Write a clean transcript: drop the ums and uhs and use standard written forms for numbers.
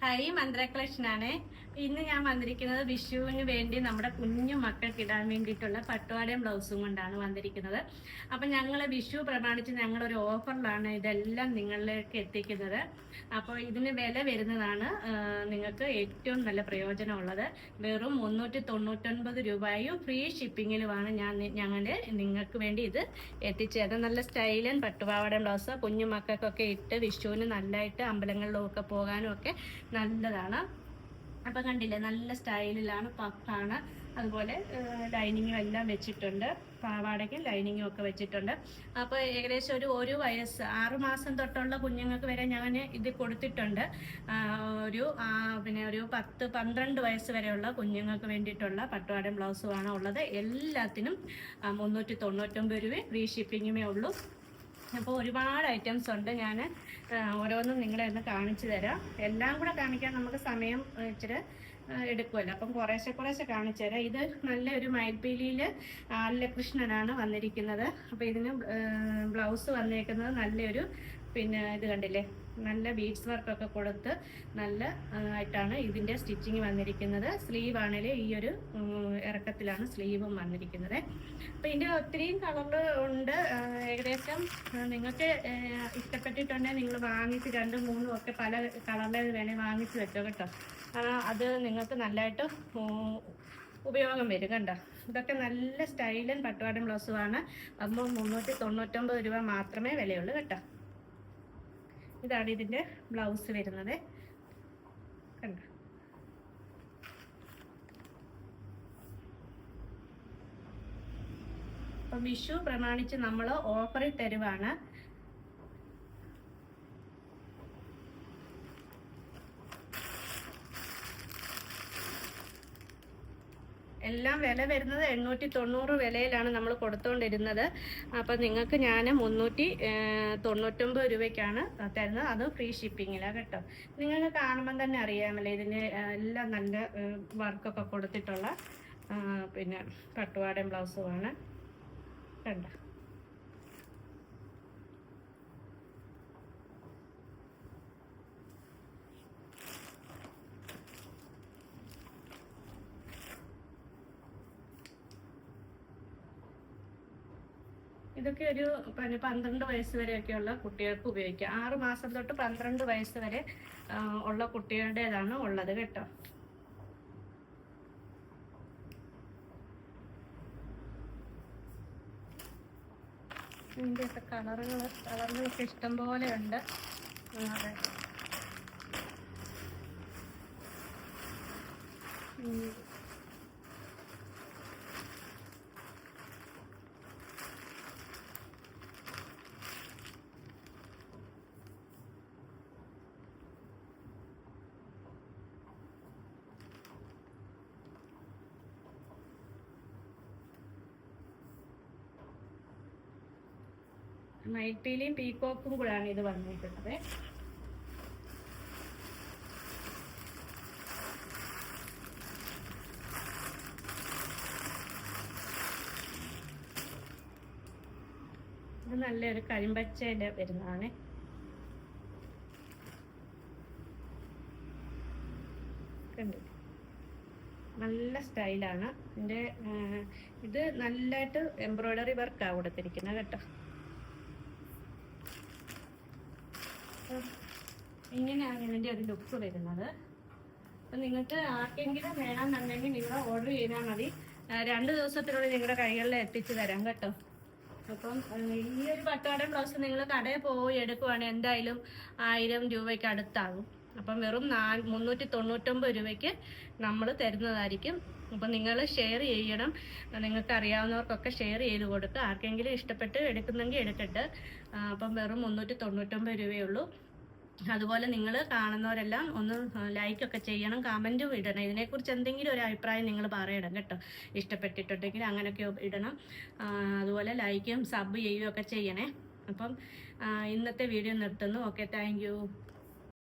Hi, മന്ത്ര collection ആണ്. ഇന്ന് ഞാൻ വന്നിരിക്കുന്നത് വിഷുവിന് വേണ്ടി നമ്മുടെ കുഞ്ഞു മക്കൾക്ക് ഇടാൻ വേണ്ടിയിട്ടുള്ള പട്ടുപാടയും ബ്ലൗസും കൊണ്ടാണ് വന്നിരിക്കുന്നത്. അപ്പം ഞങ്ങൾ വിഷു പ്രമാണിച്ച് ഞങ്ങളൊരു ഓഫറിലാണ് ഇതെല്ലാം നിങ്ങളിലേക്ക് എത്തിക്കുന്നത്. അപ്പോൾ ഇതിന് വില വരുന്നതാണ് നിങ്ങൾക്ക് ഏറ്റവും നല്ല പ്രയോജനമുള്ളത്. വെറും 399 രൂപയും ഫ്രീ ഷിപ്പിങ്ങിലുമാണ് ഞങ്ങൾ നിങ്ങൾക്ക് വേണ്ടി ഇത് എത്തിച്ചത്. നല്ല സ്റ്റൈലൻ പട്ടുപാവാടയും ബ്ലൗസ് കുഞ്ഞു മക്കൾക്കൊക്കെ ഇട്ട് വിഷുവിന് നല്ലതായിട്ട് അമ്പലങ്ങളിലൊക്കെ പോകാനും ഒക്കെ നല്ലതാണ്. അപ്പം കണ്ടില്ലേ, നല്ല സ്റ്റൈലിലാണ്, പഫാണ്. അതുപോലെ ലൈനിങ്ങും എല്ലാം വെച്ചിട്ടുണ്ട്. പാവാടയ്ക്കും ലൈനിങ്ങും ഒക്കെ വെച്ചിട്ടുണ്ട്. അപ്പോൾ ഏകദേശം ഒരു വയസ്സ് 6 മാസം തൊട്ടുള്ള കുഞ്ഞുങ്ങൾക്ക് വരെ ഞാൻ ഇത് കൊടുത്തിട്ടുണ്ട്. ഒരു 10-12 വയസ്സ് വരെയുള്ള കുഞ്ഞുങ്ങൾക്ക് വേണ്ടിയിട്ടുള്ള പട്ടുപാടയും ബ്ലൗസുമാണ് ഉള്ളത്. എല്ലാത്തിനും 399 രൂപ ഫ്രീ ഷിപ്പിങ്ങുമേ ഉള്ളൂ. അപ്പോൾ ഒരുപാട് ഐറ്റംസ് ഉണ്ട്. ഞാൻ ഓരോന്നും നിങ്ങളെ ഒന്ന് കാണിച്ചു തരാം. എല്ലാം കൂടെ കാണിക്കാൻ നമുക്ക് സമയം ഇച്ചിരി എടുക്കുമല്ലോ. അപ്പം കുറേശ്ശെ കാണിച്ചു തരാം. ഇത് നല്ലൊരു മയിൽപ്പീലിയിൽ ആലകൃഷ്ണനാണ് വന്നിരിക്കുന്നത്. അപ്പോൾ ഇതിന് ബ്ലൗസ് വന്നേക്കുന്നത് നല്ലൊരു ഇത് കണ്ടില്ലേ, നല്ല ബീഡ്സ് വർക്കൊക്കെ കൊടുത്ത് നല്ല ആയിട്ടാണ് ഇതിൻ്റെ സ്റ്റിച്ചിങ് വന്നിരിക്കുന്നത്. സ്ലീവ് ആണെങ്കിൽ ഈ ഒരു ഇറക്കത്തിലാണ് സ്ലീവും വന്നിരിക്കുന്നത്. അപ്പോൾ ഇതിൻ്റെ ഒത്തിരിയും കളറ് ഉണ്ട്. ഏകദേശം നിങ്ങൾക്ക് ഇഷ്ടപ്പെട്ടിട്ടുണ്ടെങ്കിൽ നിങ്ങൾ വാങ്ങിച്ച് 2-3 ഒക്കെ പല കളറിൽ വേണേൽ വാങ്ങിച്ച് വെച്ചോ കേട്ടോ. അത് നിങ്ങൾക്ക് നല്ലതായിട്ട് ഉപയോഗം വരും കണ്ടോ. ഇതൊക്കെ നല്ല സ്റ്റൈലൻ പട്ടുപാടയും ബ്ലൗസുമാണ്. അപ്പോൾ 399 രൂപ മാത്രമേ വിലയുള്ളൂ കേട്ടോ. ഇതാണ് ഇതിൻ്റെ ബ്ലൗസ് വരുന്നത് കണ്ടോ. അപ്പം വിഷു പ്രമാണിച്ച് നമ്മൾ ഓഫറിൽ തരുവാണ്. എല്ലാം വില വരുന്നത് 890 വിലയിലാണ് നമ്മൾ കൊടുത്തുകൊണ്ടിരുന്നത്. അപ്പം നിങ്ങൾക്ക് ഞാൻ 399 രൂപയ്ക്കാണ് തരുന്നത്. അത് ഫ്രീ ഷിപ്പിങ്ങിലാണ് കേട്ടോ. നിങ്ങൾക്ക് കാണുമ്പം തന്നെ അറിയാമല്ലോ, ഇതിന് എല്ലാം നല്ല വർക്കൊക്കെ കൊടുത്തിട്ടുള്ള പട്ടുപാടയും ബ്ലൗസുമാണ് കണ്ടോ. ഇതൊക്കെ ഒരു 12 വയസ്സ് വരെയൊക്കെയുള്ള കുട്ടികൾക്ക് ഉപയോഗിക്കാം. 6 മാസം തൊട്ട് 12 വയസ്സ് വരെ ഉള്ള കുട്ടികളുടേതാണ് ഉള്ളത് കേട്ടോ. ഇതിൻ്റെയൊക്കെ കളറുകളൊക്കെ ഇഷ്ടം പോലെ ഉണ്ട്. അതെ, മയിൽപ്പീലിയും പീക്കോക്കും കൂടാണ് ഇത് വന്നിട്ടുള്ളത്. ഇത് നല്ലൊരു കരിമ്പച്ചയിൽ വരുന്നതാണ്. നല്ല സ്റ്റൈലാണ്. ഇത് നല്ലതായിട്ട് എംബ്രോയ്ഡറി വർക്കാണ് കൊടുത്തിരിക്കുന്നത് കേട്ടോ. ഇങ്ങനെയാണ് ഇതിൻ്റെ ഒരു ലുക്ക് വരുന്നത്. അപ്പം നിങ്ങൾക്ക് ആർക്കെങ്കിലും വേണമെന്നുണ്ടെങ്കിൽ നിങ്ങൾ ഓർഡർ ചെയ്താൽ മതി. 2 ദിവസത്തിനുള്ളിൽ നിങ്ങളുടെ കൈകളിൽ എത്തിച്ചു തരാം കേട്ടോ. അപ്പം ഈ ഒരു പട്ടുപാടയും ബ്ലൗസ് നിങ്ങൾ കടയിൽ പോയി എടുക്കുവാണെങ്കിൽ എന്തായാലും 1000 രൂപയ്ക്ക് അടുത്താകും. അപ്പം വെറും 399 രൂപയ്ക്ക് നമ്മൾ തരുന്നതായിരിക്കും. അപ്പം നിങ്ങൾ ഷെയർ ചെയ്യണം. നിങ്ങൾക്ക് അറിയാവുന്നവർക്കൊക്കെ ഷെയർ ചെയ്ത് കൊടുക്കുക. ആർക്കെങ്കിലും ഇഷ്ടപ്പെട്ട് എടുക്കുന്നെങ്കിൽ എടുക്കട്ടെ. അപ്പം വെറും 399 രൂപയേ ഉള്ളൂ. അതുപോലെ നിങ്ങൾ കാണുന്നവരെല്ലാം ഒന്ന് ലൈക്കൊക്കെ ചെയ്യണം, കമൻറ്റും ഇടണം. ഇതിനെക്കുറിച്ച് എന്തെങ്കിലും ഒരു അഭിപ്രായം നിങ്ങൾ പറയണം കേട്ടോ. ഇഷ്ടപ്പെട്ടിട്ടുണ്ടെങ്കിൽ അങ്ങനെയൊക്കെ ഇടണം. അതുപോലെ ലൈക്കും സബ് ചെയ്യുകയൊക്കെ ചെയ്യണേ. അപ്പം ഇന്നത്തെ വീഡിയോ നിർത്തുന്നു. Okay, thank you.